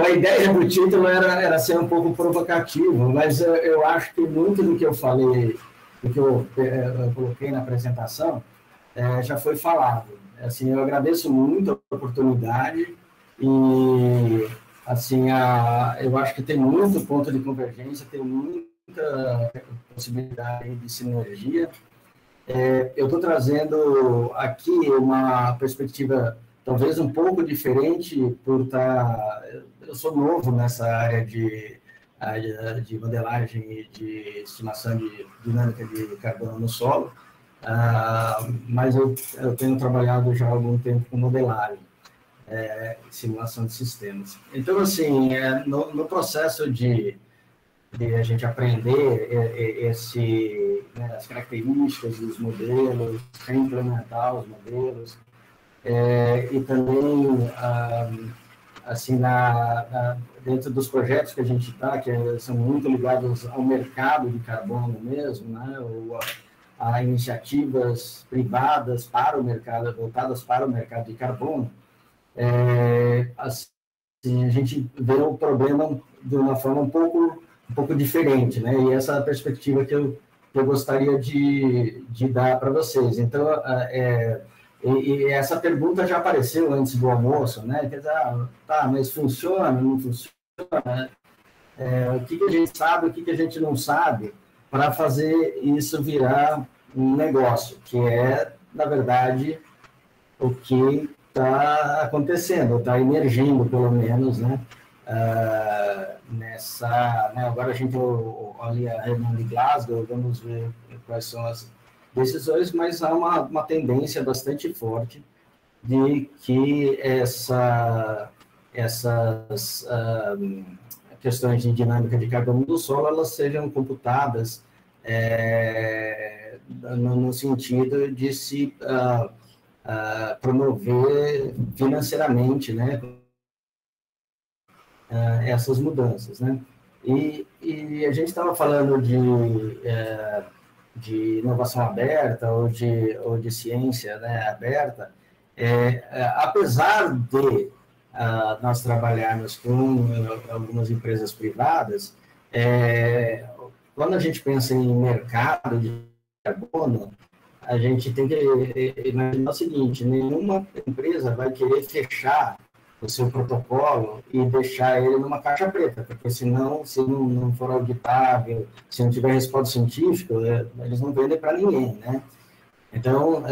a ideia do título era ser um pouco provocativo, mas eu acho que muito do que eu falei, do que eu coloquei na apresentação, já foi falado. Assim, eu agradeço muito a oportunidade e, assim, eu acho que tem muito ponto de convergência, tem muita possibilidade de sinergia. Eu estou trazendo aqui uma perspectiva talvez um pouco diferente por estar... Eu sou novo nessa área de modelagem e de estimação de dinâmica de carbono no solo, mas eu tenho trabalhado já há algum tempo com modelagem, simulação de sistemas. Então, assim, no processo de a gente aprender as características dos modelos, reimplementar os modelos, e também, assim, dentro dos projetos que a gente está, que são muito ligados ao mercado de carbono mesmo, né, ou a iniciativas privadas para o mercado, voltadas para o mercado de carbono, assim, a gente vê o problema de uma forma um pouco diferente, né? E essa perspectiva que eu gostaria de dar para vocês. Então, e essa pergunta já apareceu antes do almoço, né? Quer dizer, tá, mas funciona, não funciona? O que a gente sabe, o que a gente não sabe, para fazer isso virar um negócio, que na verdade, o que está acontecendo, está emergindo, pelo menos, né? Agora a gente olha a reunião de Glasgow, vamos ver quais são as decisões, mas há uma tendência bastante forte de que essas questões de dinâmica de carbono do solo elas sejam computadas no sentido de se promover financeiramente, né, essas mudanças, né? E a gente estava falando de inovação aberta ou de ciência, né, aberta, apesar de nós trabalharmos com algumas empresas privadas, quando a gente pensa em mercado de carbono, a gente tem que imaginar o seguinte: nenhuma empresa vai querer fechar o seu protocolo e deixar ele numa caixa preta, porque senão, se não for auditável, se não tiver respaldo científico, eles não vendem para ninguém, né? Então,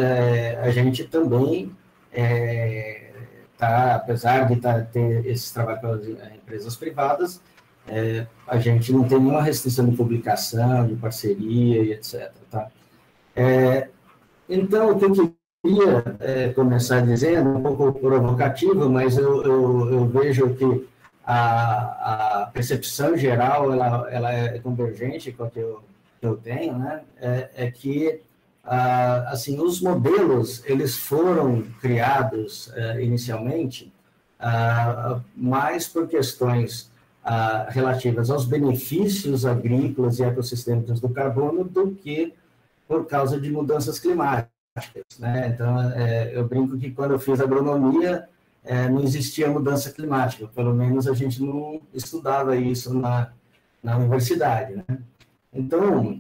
a gente também apesar de ter esse trabalho pelas empresas privadas, a gente não tem nenhuma restrição de publicação, de parceria e etc. Tá? Então, o que eu queria começar dizendo, um pouco provocativo, mas eu vejo que a percepção geral ela é convergente com a que eu tenho, né? Que assim, os modelos eles foram criados inicialmente mais por questões relativas aos benefícios agrícolas e ecossistêmicos do carbono do que por causa de mudanças climáticas, né? Então, eu brinco que quando eu fiz agronomia, não existia mudança climática, pelo menos a gente não estudava isso na universidade, né? Então,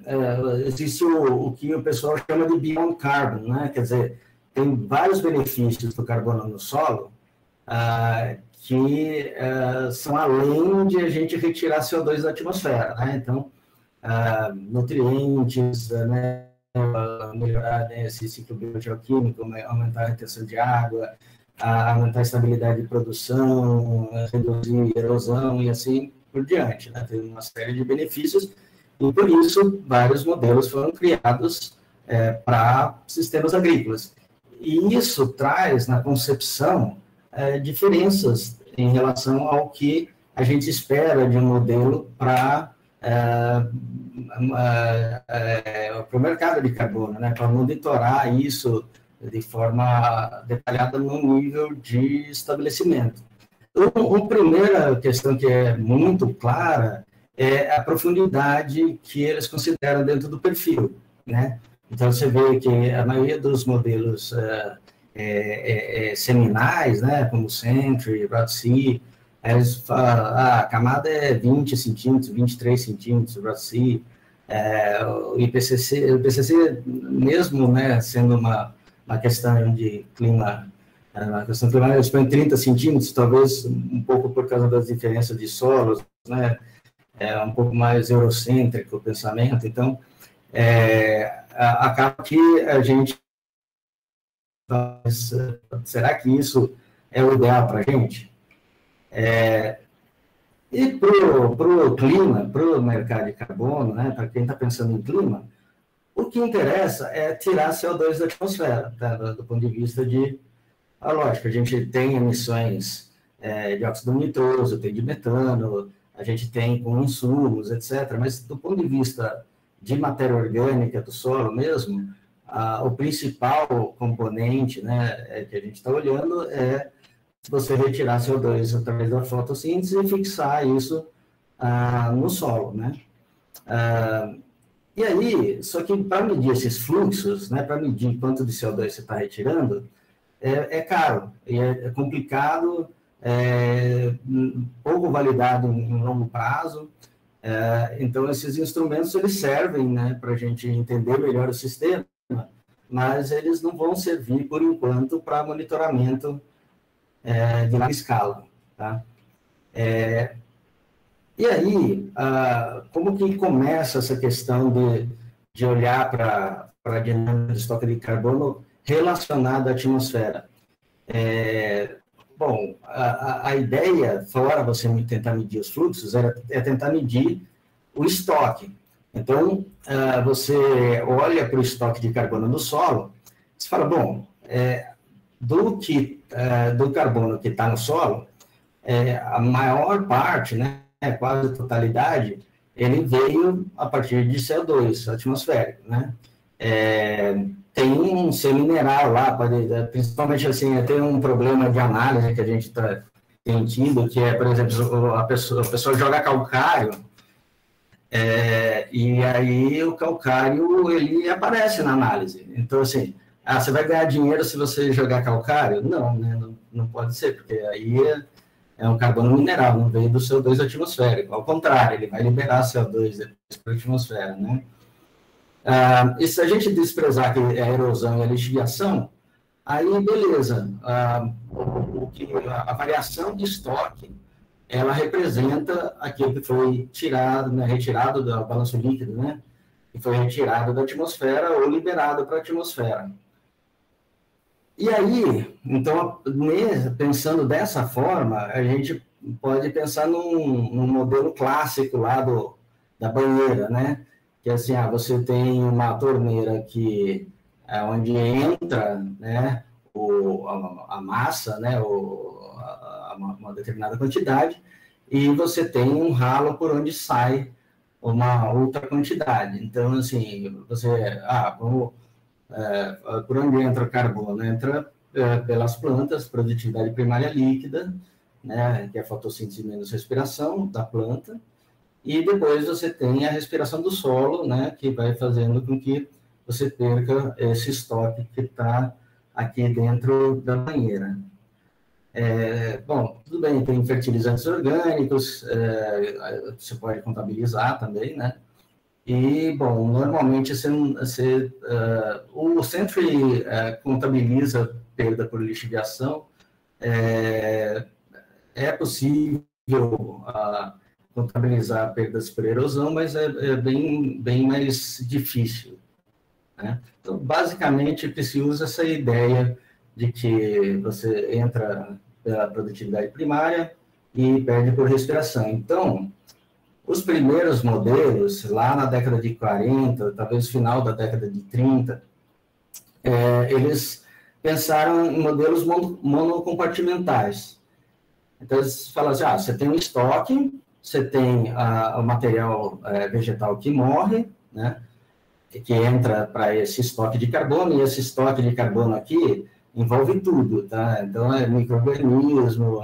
existe o que o pessoal chama de beyond carbon, né? Quer dizer, tem vários benefícios do carbono no solo que são além de a gente retirar CO2 da atmosfera, né? Então, nutrientes, né? Melhorar esse ciclo biogeoquímico, aumentar a retenção de água, aumentar a estabilidade de produção, reduzir erosão e assim por diante, né? Tem uma série de benefícios e, por isso, vários modelos foram criados para sistemas agrícolas. E isso traz, na concepção, diferenças em relação ao que a gente espera de um modelo para o mercado de carbono, né, para monitorar isso de forma detalhada no nível de estabelecimento. Uma primeira questão que é muito clara é a profundidade que eles consideram dentro do perfil, né? Então, você vê que a maioria dos modelos seminais, né, como o Sentry, ROT-C, Aí eles falam, a camada é 20 centímetros, 23 centímetros, assim, o IPCC mesmo, né, sendo uma questão de clima, uma questão climática, eles põem 30 centímetros, talvez um pouco por causa das diferenças de solos, né, um pouco mais eurocêntrico o pensamento, então, acaba que a gente, será que isso é o ideal para a gente? E para o clima, para o mercado de carbono, né, para quem está pensando em clima, o que interessa é tirar CO2 da atmosfera, tá? Do ponto de vista de, lógico, a gente tem emissões de óxido nitroso, tem de metano, a gente tem com insumos, etc., mas do ponto de vista de matéria orgânica do solo mesmo, o principal componente, né, que a gente está olhando é você retirar CO2 através da fotossíntese e fixar isso no solo, né? E aí, só que para medir esses fluxos, né, para medir quanto de CO2 você está retirando, é caro, e é complicado, pouco validado em longo prazo. Então, esses instrumentos, eles servem, né, para a gente entender melhor o sistema, mas eles não vão servir, por enquanto, para monitoramento de larga escala, tá? E aí, como que começa essa questão de olhar para a dinâmica do estoque de carbono relacionada à atmosfera? Bom, a ideia, fora você tentar medir os fluxos, é tentar medir o estoque. Então, você olha para o estoque de carbono no solo, você fala, bom, do carbono que está no solo, a maior parte, né, quase a totalidade, ele veio a partir de CO2 atmosférico, né? Tem um ser mineral lá, principalmente assim, tem um problema de análise que a gente tem tido, que é, por exemplo, a pessoa joga calcário, e aí o calcário, ele aparece na análise. Então, assim, você vai ganhar dinheiro se você jogar calcário? Não, né? Não pode ser, porque aí é um carbono mineral, não veio do CO2 atmosférico. Ao contrário, ele vai liberar CO2 para a atmosfera, né? E se a gente desprezar que é a erosão e a lixiviação, aí beleza. A variação de estoque, ela representa aquilo que foi tirado, né, retirado do balanço líquido, né? Que foi retirado da atmosfera ou liberado para a atmosfera. E aí, então, pensando dessa forma, a gente pode pensar num modelo clássico lá da banheira, né? Que assim, você tem uma torneira que onde entra, né, a massa, né, uma determinada quantidade, e você tem um ralo por onde sai uma outra quantidade. Então, assim, por onde entra o carbono? Entra pelas plantas, produtividade primária líquida, né, que é a fotossíntese menos respiração da planta, e depois você tem a respiração do solo, né, que vai fazendo com que você perca esse estoque que está aqui dentro da banheira. Bom, tudo bem, tem fertilizantes orgânicos, você pode contabilizar também, né? E, bom, normalmente o Sentry contabiliza perda por lixiviação. É possível contabilizar perdas por erosão, mas é bem mais difícil, né? Então, basicamente, se usa essa ideia de que você entra pela produtividade primária e perde por respiração. Então, os primeiros modelos, lá na década de 40, talvez final da década de 30, eles pensaram em modelos monocompartimentais. Então, eles falam assim, você tem um estoque, você tem o material vegetal que morre, né, que entra para esse estoque de carbono, e esse estoque de carbono aqui envolve tudo, tá? Então, micro-organismo,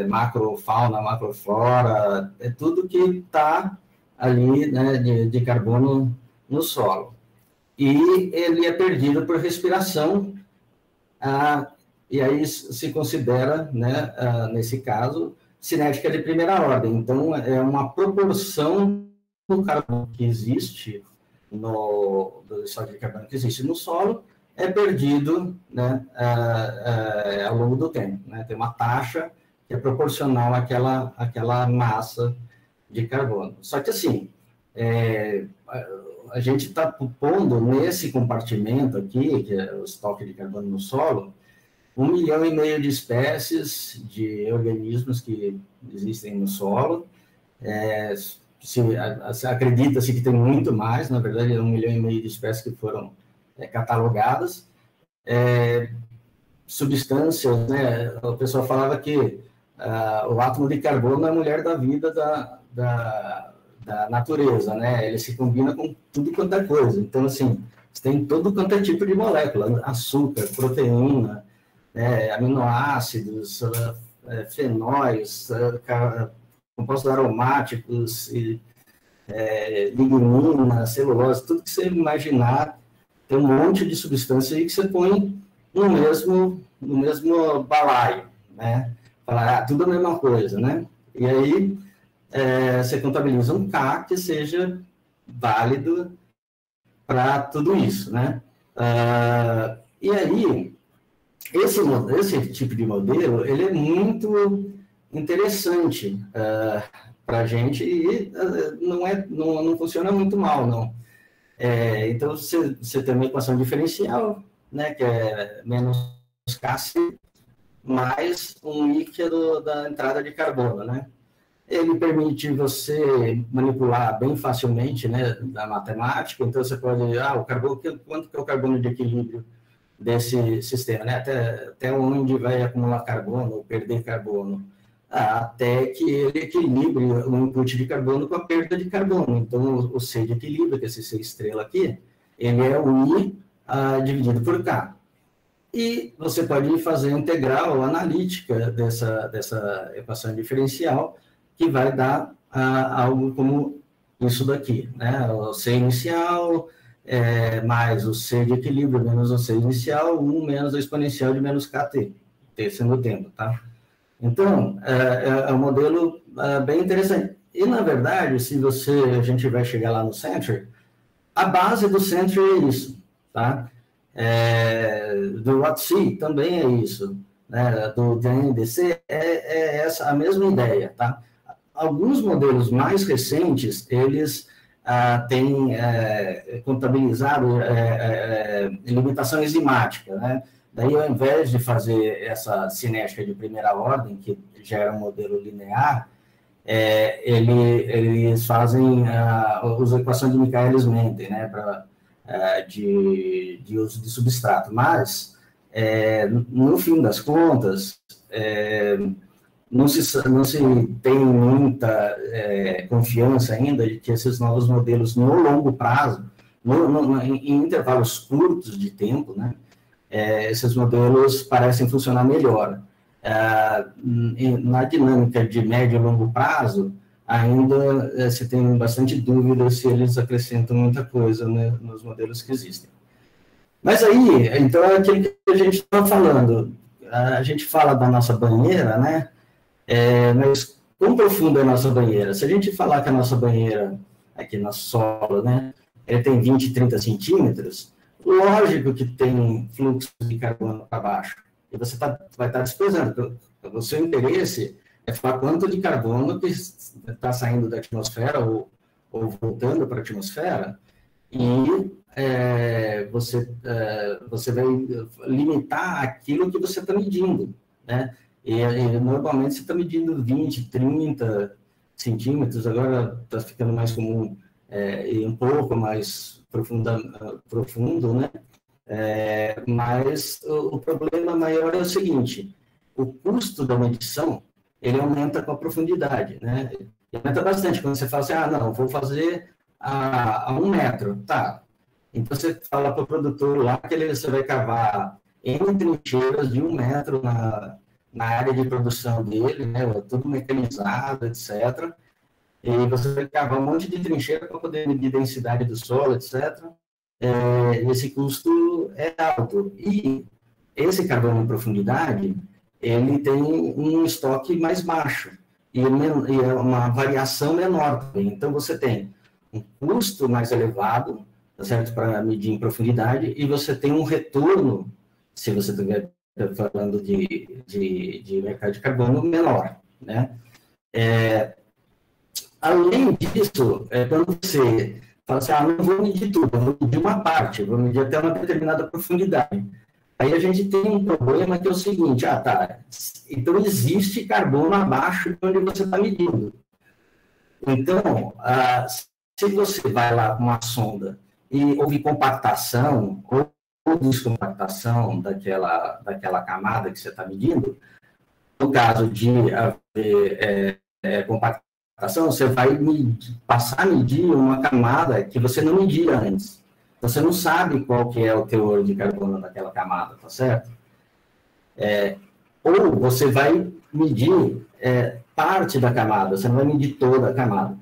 macrofauna, macroflora, é tudo que está ali, né, de carbono no solo. E ele é perdido por respiração, e aí se considera, né, nesse caso, cinética de primeira ordem. Então, é uma proporção do carbono que existe do estado de carbono que existe no solo é perdido, né, ao longo do tempo, né? Tem uma taxa que é proporcional àquela massa de carbono. Só que, assim, a gente está pondo nesse compartimento aqui, que é o estoque de carbono no solo, 1,5 milhão de espécies de organismos que existem no solo. Acredita-se que tem muito mais, na verdade, 1,5 milhão de espécies que foram catalogadas. Substâncias, né? O pessoal falava que o átomo de carbono é a mulher da vida da natureza, né? Ele se combina com tudo quanto é coisa. Então, assim, você tem todo quanto é tipo de molécula: açúcar, proteína, aminoácidos, fenóis, compostos aromáticos, lignina, celulose, tudo que você imaginar, tem um monte de substância aí que você põe no mesmo balaio, né? Falar, tudo a mesma coisa, né? E aí você contabiliza um K que seja válido para tudo isso, né? E aí, esse tipo de modelo, ele é muito interessante para a gente e não funciona muito mal, não. Então, você tem uma equação diferencial, né, que é menos K mais um líquido da entrada de carbono, né? Ele permite você manipular bem facilmente, né, da matemática. Então, você pode, o carbono, quanto que é o carbono de equilíbrio desse sistema, né? Até onde vai acumular carbono ou perder carbono, até que ele equilibre o input de carbono com a perda de carbono. Então, o C de equilíbrio, que é esse C estrela aqui, ele é o I dividido por K. E você pode fazer a integral analítica dessa equação diferencial, que vai dar algo como isso daqui, né? O C inicial mais o C de equilíbrio menos o C inicial, 1 menos a exponencial de menos KT, T sendo o tempo, tá? Então, é um modelo bem interessante. E, na verdade, a gente vai chegar lá no Century, a base do Century é isso, tá? Do WotC também é isso, né? Do NDC é essa a mesma ideia, tá? Alguns modelos mais recentes, eles têm contabilizado limitação enzimática, né? Daí, ao invés de fazer essa cinética de primeira ordem, que gera um modelo linear, eles fazem usa a equação de Michaelis-Menten, né, de uso de substrato. Mas, no fim das contas, não se tem muita confiança ainda de que esses novos modelos, no longo prazo, em intervalos curtos de tempo, né, esses modelos parecem funcionar melhor. Na dinâmica de médio e longo prazo, ainda se tem bastante dúvida se eles acrescentam muita coisa, né, nos modelos que existem. Mas aí, então, é aquilo que a gente estava falando. A gente fala da nossa banheira, né? Mas quão profunda é a nossa banheira? Se a gente falar que a nossa banheira, aqui no solo, né, ele tem 20, 30 centímetros, lógico que tem fluxo de carbono para baixo. E você vai estar despesando. O seu interesse é falar quanto de carbono que está saindo da atmosfera ou voltando para a atmosfera, e você vai limitar aquilo que você está medindo, né? E normalmente você está medindo 20, 30 centímetros, agora está ficando mais comum e um pouco mais profundo, né? Mas o problema maior é o seguinte: o custo da medição, ele aumenta com a profundidade, né? Ele aumenta bastante quando você fala assim, não, vou fazer a 1 metro, tá? Então você fala para o produtor lá que você vai cavar N trincheiras de 1 metro na área de produção dele, né? Tudo mecanizado, etc. E você vai cavar um monte de trincheira para poder medir a densidade do solo, etc. Esse custo é alto. E esse carbono em profundidade, ele tem um estoque mais baixo. e é uma variação menor também. Então, você tem um custo mais elevado, tá certo, para medir em profundidade, e você tem um retorno, se você estiver falando de mercado de carbono, menor, né? Além disso, quando você fala assim, não vou medir tudo, vou medir uma parte, vou medir até uma determinada profundidade. Aí a gente tem um problema que é o seguinte, então existe carbono abaixo de onde você está medindo. Então, se você vai lá com uma sonda e houve compactação ou descompactação daquela camada que você está medindo, no caso de haver compactação, você vai passar a medir uma camada que você não media antes. Você não sabe qual que é o teor de carbono daquela camada, tá certo? Ou você vai medir parte da camada, você não vai medir toda a camada.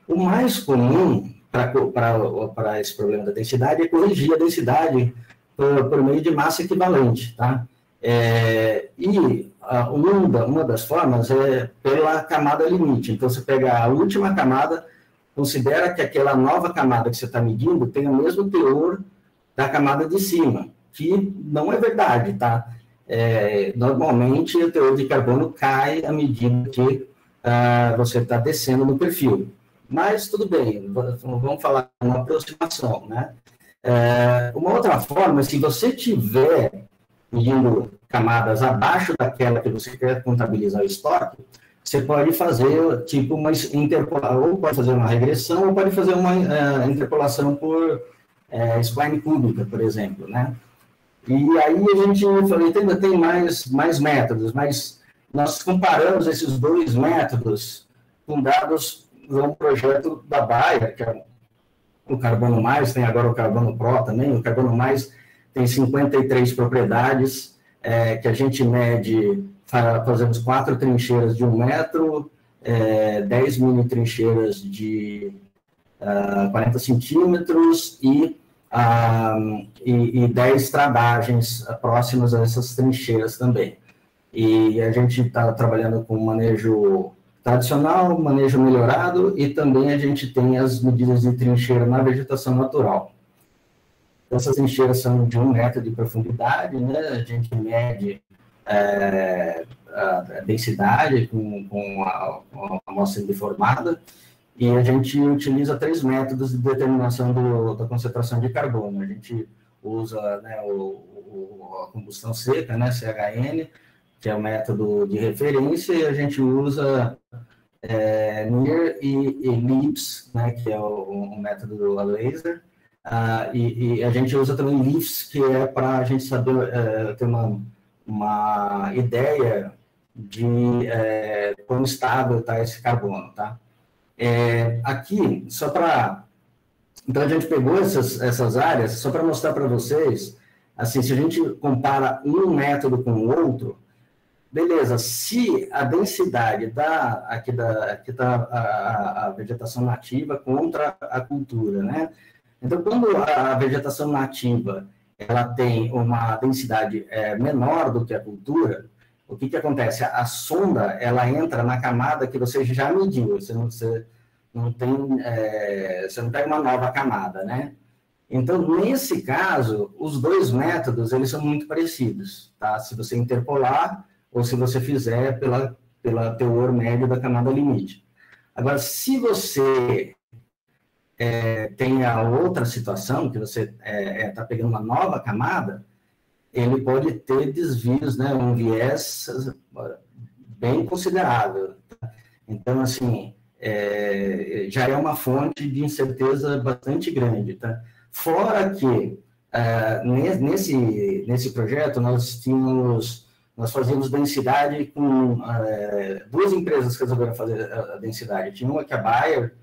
O mais comum para esse problema da densidade é corrigir a densidade por meio de massa equivalente, tá? Uma das formas é pela camada limite. Então, você pega a última camada, considera que aquela nova camada que você está medindo tem o mesmo teor da camada de cima, que não é verdade, tá? Normalmente, o teor de carbono cai à medida que você está descendo no perfil. Mas, tudo bem, vamos falar uma aproximação, né? Uma outra forma, se você tiver medindo camadas abaixo daquela que você quer contabilizar o estoque, você pode fazer tipo uma interpolação, ou pode fazer uma regressão, ou pode fazer uma interpolação por spline cúbica, por exemplo, né? E aí a gente ainda tem mais métodos, mas nós comparamos esses dois métodos com dados de um projeto da Bayer, que é o Carbono Mais, tem agora o Carbono Pro também. O Carbono Mais tem 53 propriedades, que a gente mede, fazemos 4 trincheiras de 1 metro, 10 mini trincheiras de 40 centímetros e 10 tradagens próximas a essas trincheiras também. E a gente está trabalhando com manejo tradicional, manejo melhorado, e também a gente tem as medidas de trincheira na vegetação natural. Essas trincheiras são de 1 metro de profundidade, né? A gente mede a densidade com a amostra deformada, e a gente utiliza 3 métodos de determinação da concentração de carbono. A gente usa, né, a combustão seca, né, CHN, que é o método de referência, e a gente usa NIR e LIPS, né, que é o método do laser, e a gente usa também LIFS, que é para a gente saber ter uma ideia de quão estável está esse carbono, tá? Aqui, só para... Então, a gente pegou essas áreas, só para mostrar para vocês, assim, se a gente compara um método com o outro, beleza, se a densidade aqui está a vegetação nativa contra a cultura, né? Então, quando a vegetação nativa ela tem uma densidade menor do que a cultura, o que acontece? A sonda ela entra na camada que você já mediu, você não pega uma nova camada, né? Então, nesse caso, os dois métodos eles são muito parecidos, tá? Se você interpolar ou se você fizer pela teor médio da camada limite. Agora, se você tem a outra situação, que você está pegando uma nova camada, ele pode ter desvios, né, um viés bem considerável. Então, assim, já é uma fonte de incerteza bastante grande. Tá? Fora que, nesse projeto, nós fazíamos densidade com 2 empresas que resolveram fazer a densidade. Tinha uma que a Bayer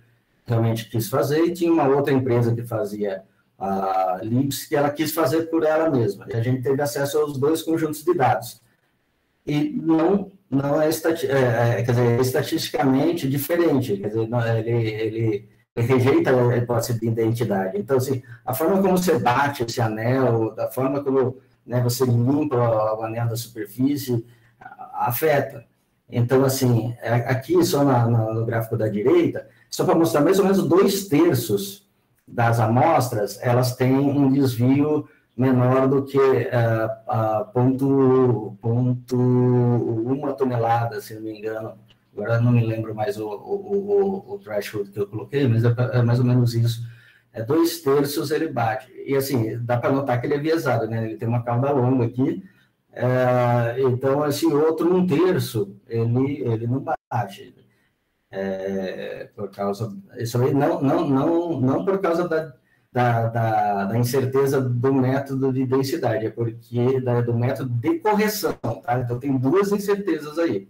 realmente quis fazer, e tinha uma outra empresa que fazia a LIPS, que ela quis fazer por ela mesma. E a gente teve acesso aos 2 conjuntos de dados. E não é estatisticamente diferente, quer dizer, ele rejeita a hipótese de identidade. Então, assim, a forma como você bate esse anel, da forma como, né, você limpa o anel da superfície, afeta. Então, assim, aqui só no gráfico da direita, só para mostrar mais ou menos 2/3 das amostras, elas têm um desvio menor do que 0,1 tonelada, se não me engano. Agora não me lembro mais o threshold que eu coloquei, mas é mais ou menos isso. 2/3 ele bate. E assim, dá para notar que ele é viesado, né? Ele tem uma cauda longa aqui. Então, assim, outro 1/3, ele não bate. Por causa... Isso aí não por causa da incerteza do método de densidade, é porque do método de correção, tá? Então, tem duas incertezas aí.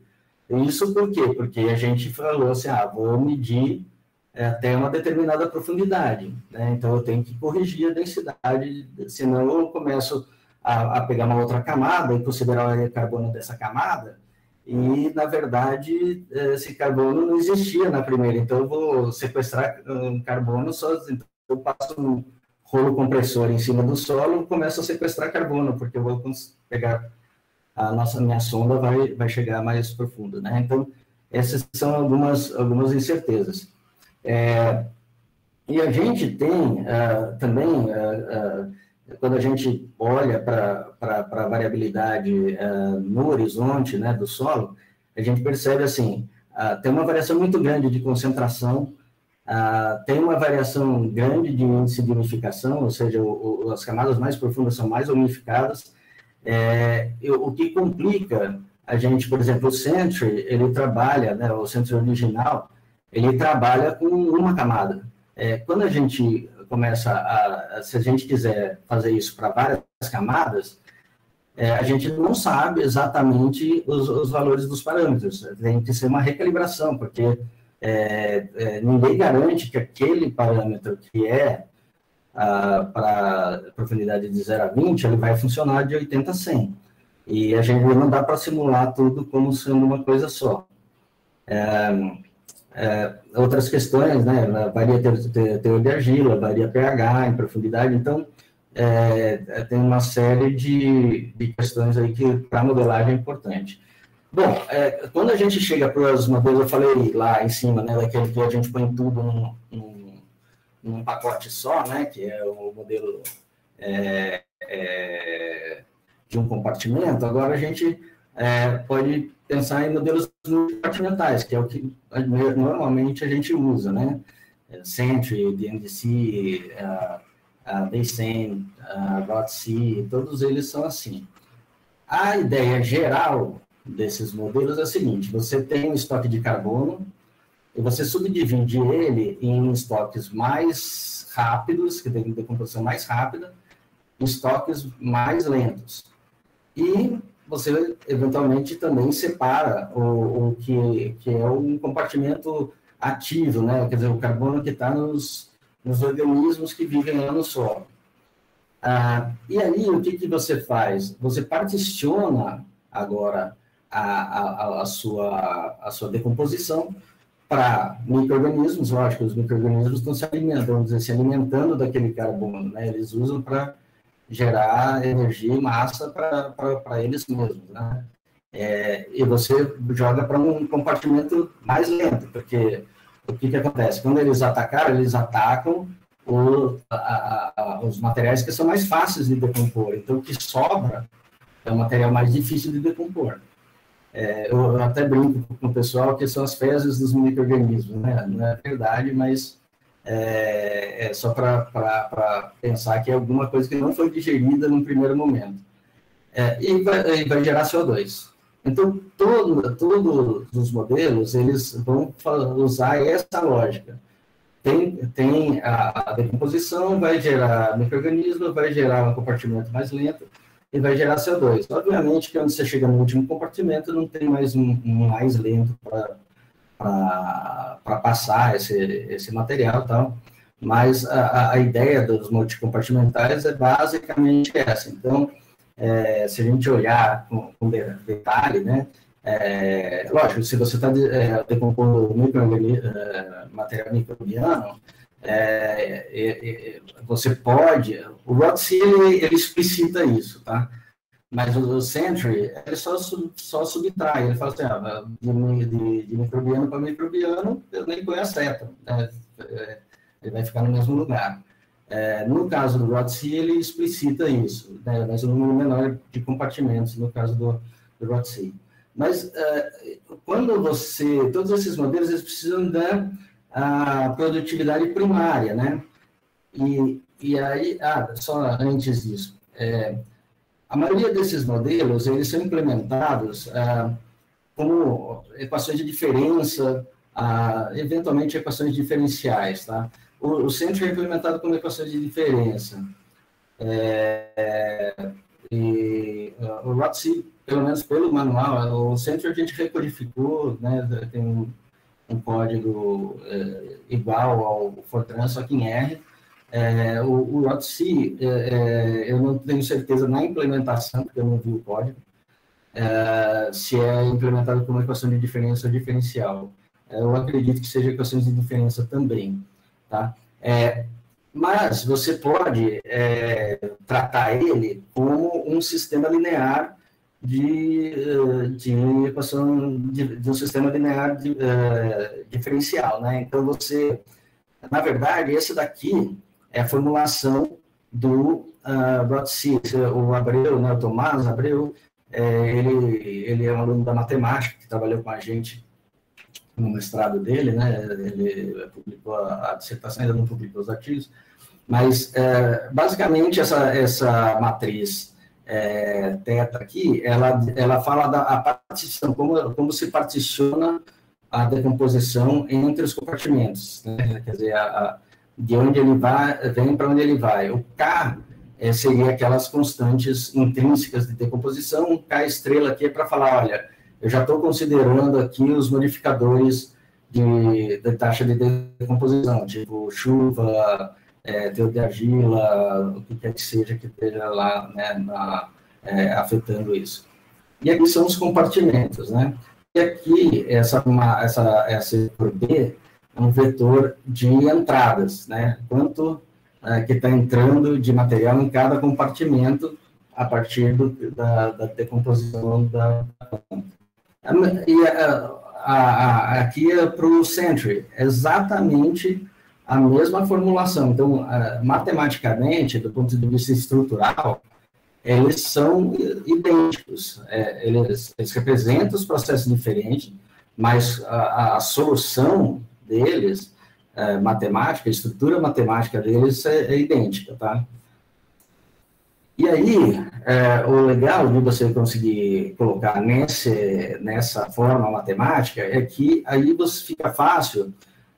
Isso por quê? Porque a gente falou assim, vou medir até uma determinada profundidade, né? Então, eu tenho que corrigir a densidade, senão eu começo a pegar uma outra camada e considerar o carbono dessa camada, e, na verdade, esse carbono não existia na primeira, então eu vou sequestrar carbono só, então eu passo um rolo compressor em cima do solo e começo a sequestrar carbono, porque eu vou pegar minha sonda vai chegar mais profundo, né? Então, essas são algumas incertezas. E a gente tem também, quando a gente olha para a variabilidade no horizonte, né, do solo, a gente percebe assim, tem uma variação muito grande de concentração, tem uma variação grande de índice de umificação, ou seja, as camadas mais profundas são mais umificadas, o que complica a gente, por exemplo, o Sentry, ele trabalha, né, o Sentry original, ele trabalha com uma camada. Quando a gente começa se a gente quiser fazer isso para várias camadas, a gente não sabe exatamente os valores dos parâmetros. Tem que ser uma recalibração, porque ninguém garante que aquele parâmetro que para profundidade de 0 a 20, ele vai funcionar de 80 a 100. E a gente não dá para simular tudo como sendo uma coisa só. Outras questões, né? Varia teor de argila, varia pH em profundidade, então tem uma série de questões aí que para a modelagem é importante. Bom, quando a gente chega para os modelos, eu falei lá em cima, né, daquele que a gente põe tudo num pacote só, né, que é o modelo de um compartimento, agora a gente pode pensar em modelos compartimentais, que é o que normalmente a gente usa, né? Sentry, DMDC, DaySen, ROTC, todos eles são assim. A ideia geral desses modelos é a seguinte: você tem um estoque de carbono e você subdivide ele em estoques mais rápidos, que tem decomposição mais rápida, e estoques mais lentos. E você, eventualmente, também separa o que é um compartimento ativo, né? Quer dizer, o carbono que está nos organismos que vivem lá no solo. E aí, o que você faz? Você particiona agora a sua decomposição para micro-organismos. Lógico, os micro-organismos estão se alimentando daquele carbono, né? Eles usam para gerar energia e massa para eles mesmos, né? E você joga para um compartimento mais lento, porque o que acontece? Quando eles atacam os materiais que são mais fáceis de decompor. Então, o que sobra é um material mais difícil de decompor. Eu até brinco com o pessoal que são as fezes dos micro-organismos, né? Não é verdade, mas só para pensar que é alguma coisa que não foi digerida no primeiro momento. E vai gerar CO2. Então, todos os modelos, eles vão usar essa lógica. Tem a decomposição, vai gerar micro-organismo, vai gerar um compartimento mais lento e vai gerar CO2. Obviamente que quando você chega no último compartimento, não tem mais um mais lento para passar esse material e tal, mas a ideia dos multicompartimentais é basicamente essa. Então, se a gente olhar com detalhe, né, lógico, se você está decompondo material microbiano, você pode... O ROTC, ele explicita isso, tá? Mas o Sentry, ele só subtrai, ele fala assim, de microbiano para microbiano, eu nem ponho a seta, né? Ele vai ficar no mesmo lugar. No caso do ROT-C, ele explicita isso, né? Mas um número menor de compartimentos, no caso do ROT-C. Mas quando todos esses modelos, eles precisam da produtividade primária, né? E aí, só antes disso, a maioria desses modelos, eles são implementados como equações de diferença, eventualmente equações diferenciais, tá? O Sentry é implementado como equações de diferença. E o ROT-C, pelo menos pelo manual, o Sentry a gente recodificou, né? Tem um código igual ao Fortran, só que em R. O ROT-C, eu não tenho certeza na implementação, porque eu não vi o código, se é implementado como equação de diferença ou diferencial. Eu acredito que seja equações de diferença também, tá? Mas você pode tratar ele como um sistema linear de equação de um sistema linear diferencial, né? Então, na verdade, esse daqui é a formulação do ROT-C. O Abreu, né, o Tomás Abreu, ele é um aluno da matemática, que trabalhou com a gente no mestrado dele, né? Ele publicou a dissertação, ainda não publicou os artigos, mas, basicamente, essa matriz teta aqui, ela fala da partição, como se particiona a decomposição entre os compartimentos, né? Quer dizer, de onde ele vem para onde ele vai. O K seria aquelas constantes intrínsecas de decomposição, o K estrela aqui é para falar, olha, eu já estou considerando aqui os modificadores de taxa de decomposição, tipo chuva, teor de argila, o que quer que seja que esteja lá, né, afetando isso. E aqui são os compartimentos, né? E aqui, essa vetor B é um vetor de entradas, né? Quanto que está entrando de material em cada compartimento a partir da decomposição da planta. E aqui é para o Sentry, exatamente a mesma formulação. Então, matematicamente, do ponto de vista estrutural, eles são idênticos. Eles representam os processos diferentes, mas a solução deles, matemática, a estrutura matemática deles é idêntica, tá? E aí, o legal de você conseguir colocar nessa forma matemática é que aí você fica fácil.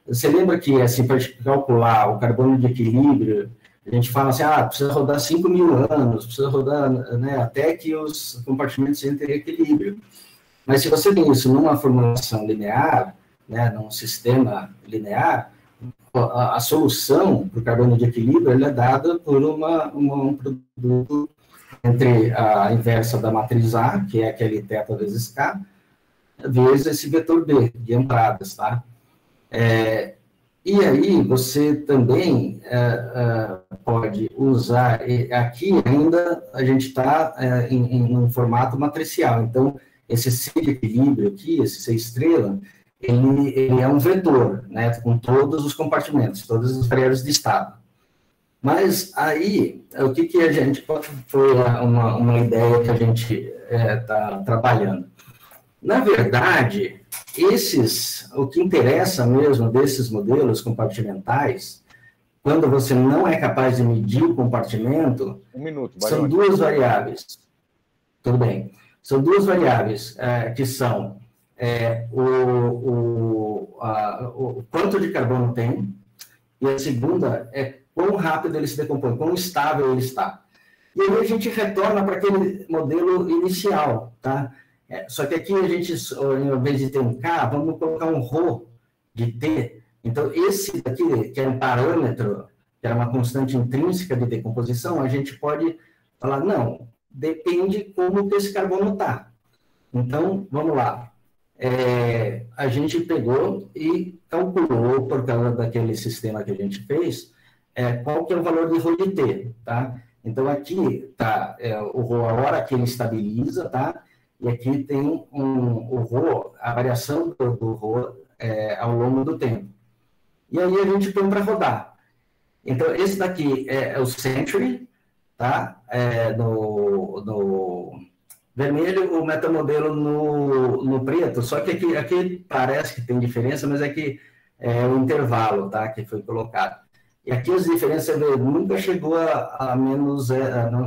Você lembra que, assim, para calcular o carbono de equilíbrio, a gente fala assim, precisa rodar 5.000 anos, precisa rodar, né, até que os compartimentos entrem em equilíbrio. Mas se você tem isso numa formulação linear, né, num sistema linear, a solução para o carbono de equilíbrio é dada por um produto entre a inversa da matriz A, que é aquele θ vezes K, vezes esse vetor B, de entradas, tá? E aí, você também pode usar, aqui ainda a gente está em um formato matricial, então, esse C de equilíbrio aqui, esse C estrela, ele é um vetor, né, com todos os compartimentos, todas as variáveis de estado. Mas aí, o que a gente, foi uma ideia que a gente está trabalhando. Na verdade, o que interessa mesmo desses modelos compartimentais, quando você não é capaz de medir o compartimento, são duas variáveis. Tudo bem. São duas variáveis que são o quanto de carbono tem, e a segunda é quão rápido ele se decompõe, quão estável ele está. E aí a gente retorna para aquele modelo inicial, tá? Só que aqui a gente, ao invés de ter um K, vamos colocar um ρ de T. Então, esse daqui, que é um parâmetro, que é uma constante intrínseca de decomposição, a gente pode falar, não, depende como que esse carbono está. Então, vamos lá. A gente pegou e calculou, por causa daquele sistema que a gente fez, qual que é o valor de ρ de T, tá? Então, aqui está o ROA, a hora que ele estabiliza, tá? E aqui tem o ROA, a variação do ROA ao longo do tempo. E aí a gente põe para rodar. Então, esse daqui é o Century, tá? No vermelho, o metamodelo no preto, só que aqui parece que tem diferença, mas aqui é o intervalo, tá? Que foi colocado. E aqui as diferenças nunca chegou a menos,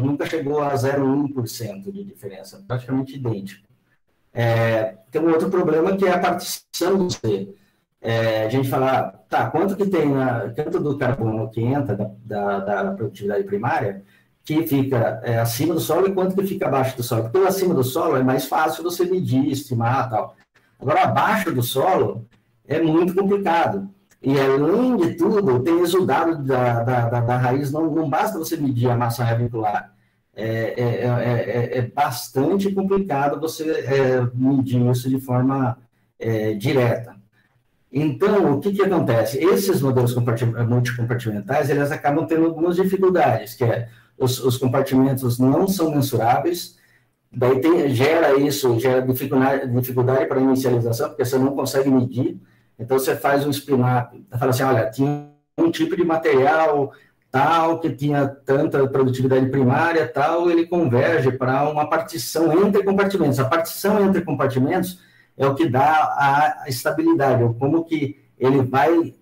nunca chegou a 0,1% de diferença, praticamente idêntico. Tem um outro problema que é a partição do C. A gente fala, tá, quanto que tem tanto do carbono que entra da produtividade primária, que fica acima do solo e quanto que fica abaixo do solo. Porque o acima do solo é mais fácil você medir, estimar e tal. Agora, abaixo do solo é muito complicado. E, além de tudo, tem exudado da raiz, não basta você medir a massa radicular. É bastante complicado você medir isso de forma direta. Então, o que acontece? Esses modelos multicompartimentais, eles acabam tendo algumas dificuldades, que os compartimentos não são mensuráveis, daí gera dificuldade para a inicialização, porque você não consegue medir. Então, você faz um spin-up, fala assim, olha, tinha um tipo de material tal, que tinha tanta produtividade primária, tal, ele converge para uma partição entre compartimentos. A partição entre compartimentos é o que dá a estabilidade, ou como que ele vai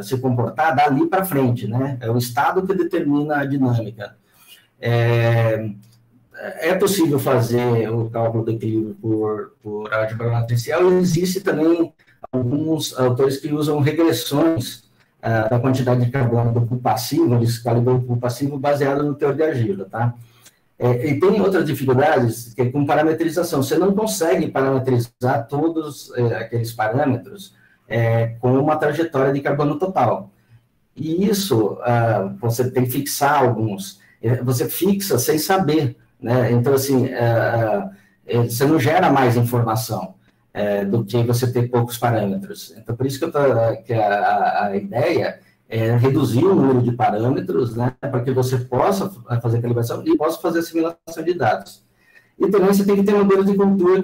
se comportar dali para frente, né? É o estado que determina a dinâmica. É possível fazer o cálculo do equilíbrio por álgebra matricial, e existe também alguns autores que usam regressões da quantidade de carbono do pool passivo, eles calibram o pool passivo baseado no teor de argila, tá? E tem outras dificuldades, que é com parametrização. Você não consegue parametrizar todos aqueles parâmetros com uma trajetória de carbono total. E isso, você tem que fixar alguns. Você fixa sem saber, né? Então, assim, você não gera mais informação do que você ter poucos parâmetros. Então, por isso que a ideia é reduzir o número de parâmetros, né, para que você possa fazer calibração e possa fazer assimilação de dados. E também você tem que ter modelos de cultura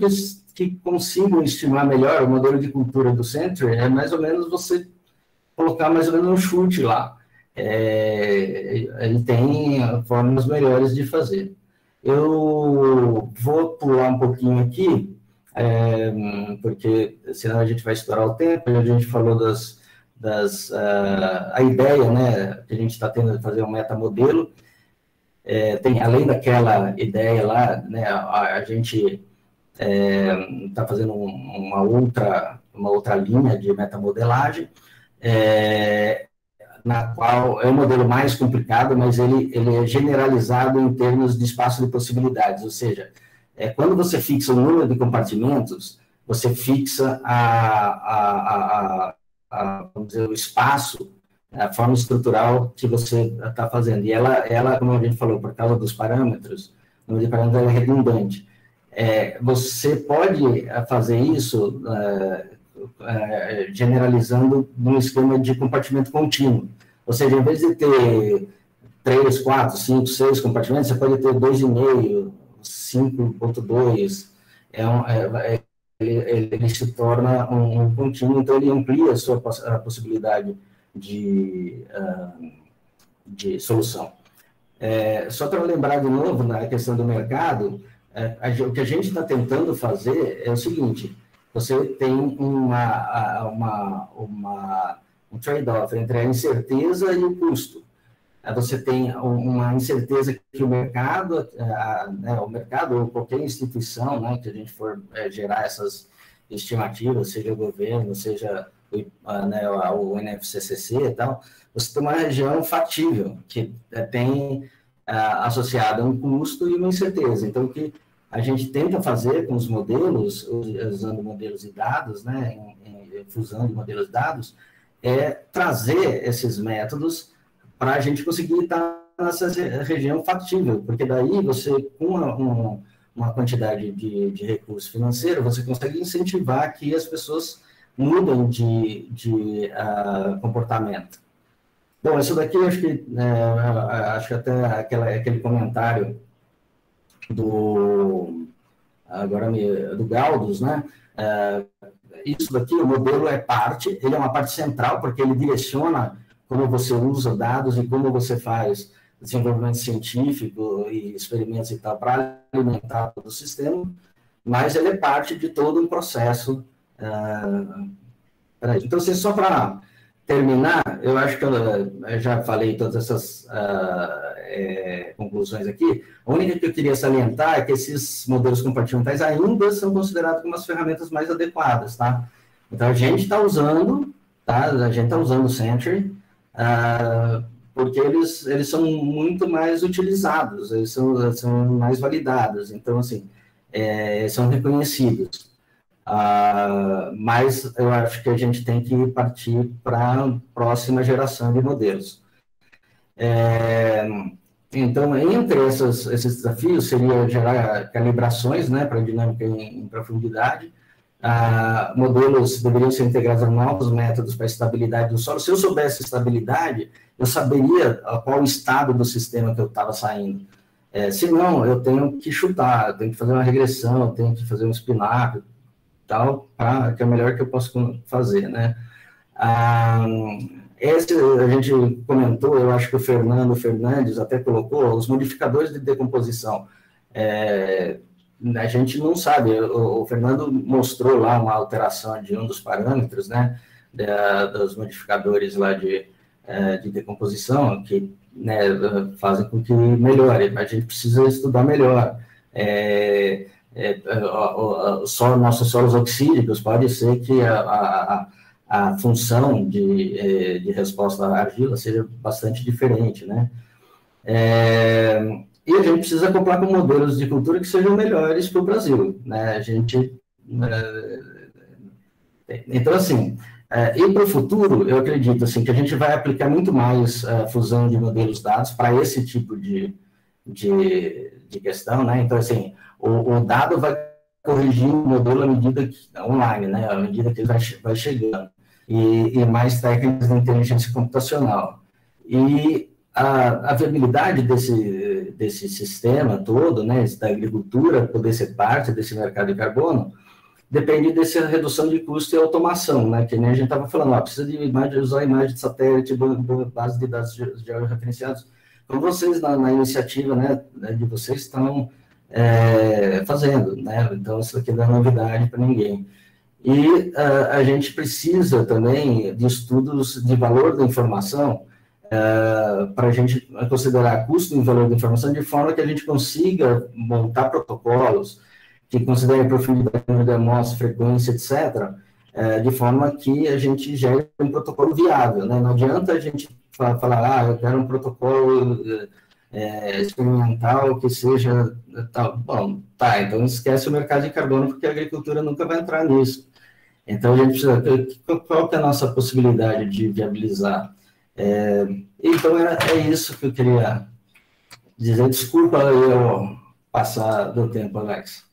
que consigam estimar melhor. O modelo de cultura do Century é mais ou menos você colocar mais ou menos um chute lá. Ele tem formas melhores de fazer. Eu vou pular um pouquinho aqui, porque senão a gente vai estourar o tempo. A gente falou a ideia, né, que a gente está tendo de fazer um metamodelo. Além daquela ideia lá, né, a gente está fazendo uma outra linha de metamodelagem, na qual é um modelo mais complicado, mas ele é generalizado em termos de espaço de possibilidades, ou seja, quando você fixa o número de compartimentos, você fixa vamos dizer, o espaço, a forma estrutural que você está fazendo. E ela, como a gente falou, por causa dos parâmetros, o número de parâmetros é redundante. Você pode fazer isso generalizando num esquema de compartimento contínuo. Ou seja, em vez de ter 3, 4, 5, 6 compartimentos, você pode ter 2,5, 5,2. Ele se torna um contínuo, então ele amplia a possibilidade de solução. Só para lembrar de novo, na questão do mercado, o que a gente está tentando fazer é o seguinte: você tem um trade-off entre a incerteza e o custo. Você tem uma incerteza que o mercado, ou qualquer instituição, né, que a gente for gerar essas estimativas, seja o governo, seja o NFCCC e tal, você tem uma região factível, que tem associada um custo e uma incerteza. Então, o que a gente tenta fazer com os modelos, usando modelos e dados, né, fusão de modelos e dados, é trazer esses métodos para a gente conseguir estar nessa região factível, porque daí você, com uma quantidade de recurso financeiro, você consegue incentivar que as pessoas mudem de comportamento. Bom, isso daqui acho que até aquele comentário do Galdus, né? Isso daqui, o modelo é parte, ele é uma parte central, porque ele direciona como você usa dados e como você faz desenvolvimento científico e experimentos e tal para alimentar todo o sistema, mas ele é parte de todo um processo. Então, assim, só para terminar, eu acho que eu já falei todas essas conclusões aqui. A única que eu queria salientar é que esses modelos compartimentais ainda são considerados como as ferramentas mais adequadas, tá? Então, a gente está usando, tá? A gente está usando o Sentry, porque eles são muito mais utilizados, eles são mais validados, então, assim, são reconhecidos. Mas eu acho que a gente tem que partir para a próxima geração de modelos. Então, entre esses desafios, seria gerar calibrações, né, para dinâmica em profundidade. Modelos deveriam ser integrados a novos métodos para a estabilidade do solo. Se eu soubesse estabilidade, eu saberia qual o estado do sistema que eu estava saindo. Se não, eu tenho que chutar, eu tenho que fazer uma regressão, eu tenho que fazer um spin-up, tal, que é o melhor que eu posso fazer, né? Esse a gente comentou, eu acho que o Fernando Fernandes até colocou, os modificadores de decomposição. A gente não sabe, o Fernando mostrou lá uma alteração de um dos parâmetros, né, dos modificadores lá de decomposição, que, né, fazem com que melhore, mas a gente precisa estudar melhor. Nossos solos oxídicos, pode ser que a função de resposta à argila seja bastante diferente, né? E a gente precisa acoplar com modelos de cultura que sejam melhores para o Brasil, né? Então, assim, e para o futuro, eu acredito assim, que a gente vai aplicar muito mais fusão de modelos dados para esse tipo de questão, né? Então, assim, o dado vai corrigir o modelo à medida que, online, né? À medida que ele vai chegando. E mais técnicas de inteligência computacional. E a viabilidade desse sistema todo, né, da agricultura, poder ser parte desse mercado de carbono, depende dessa redução de custo e automação, né, que nem a gente estava falando, precisa usar imagem de satélite, base de dados georreferenciados. Então, vocês, na iniciativa, né, de vocês, estão fazendo, né, então isso aqui não é novidade para ninguém. E a gente precisa também de estudos de valor da informação para a gente considerar custo e valor da informação de forma que a gente consiga montar protocolos que considerem profundidade da amostra, frequência, etc., de forma que a gente gere um protocolo viável, né? Não adianta a gente falar, eu quero um protocolo experimental que seja tal. Bom, tá, então esquece o mercado de carbono, porque a agricultura nunca vai entrar nisso. Então, a gente precisa ver qual que é a nossa possibilidade de viabilizar. Então, é isso que eu queria dizer. Desculpa eu passar do tempo, Alex.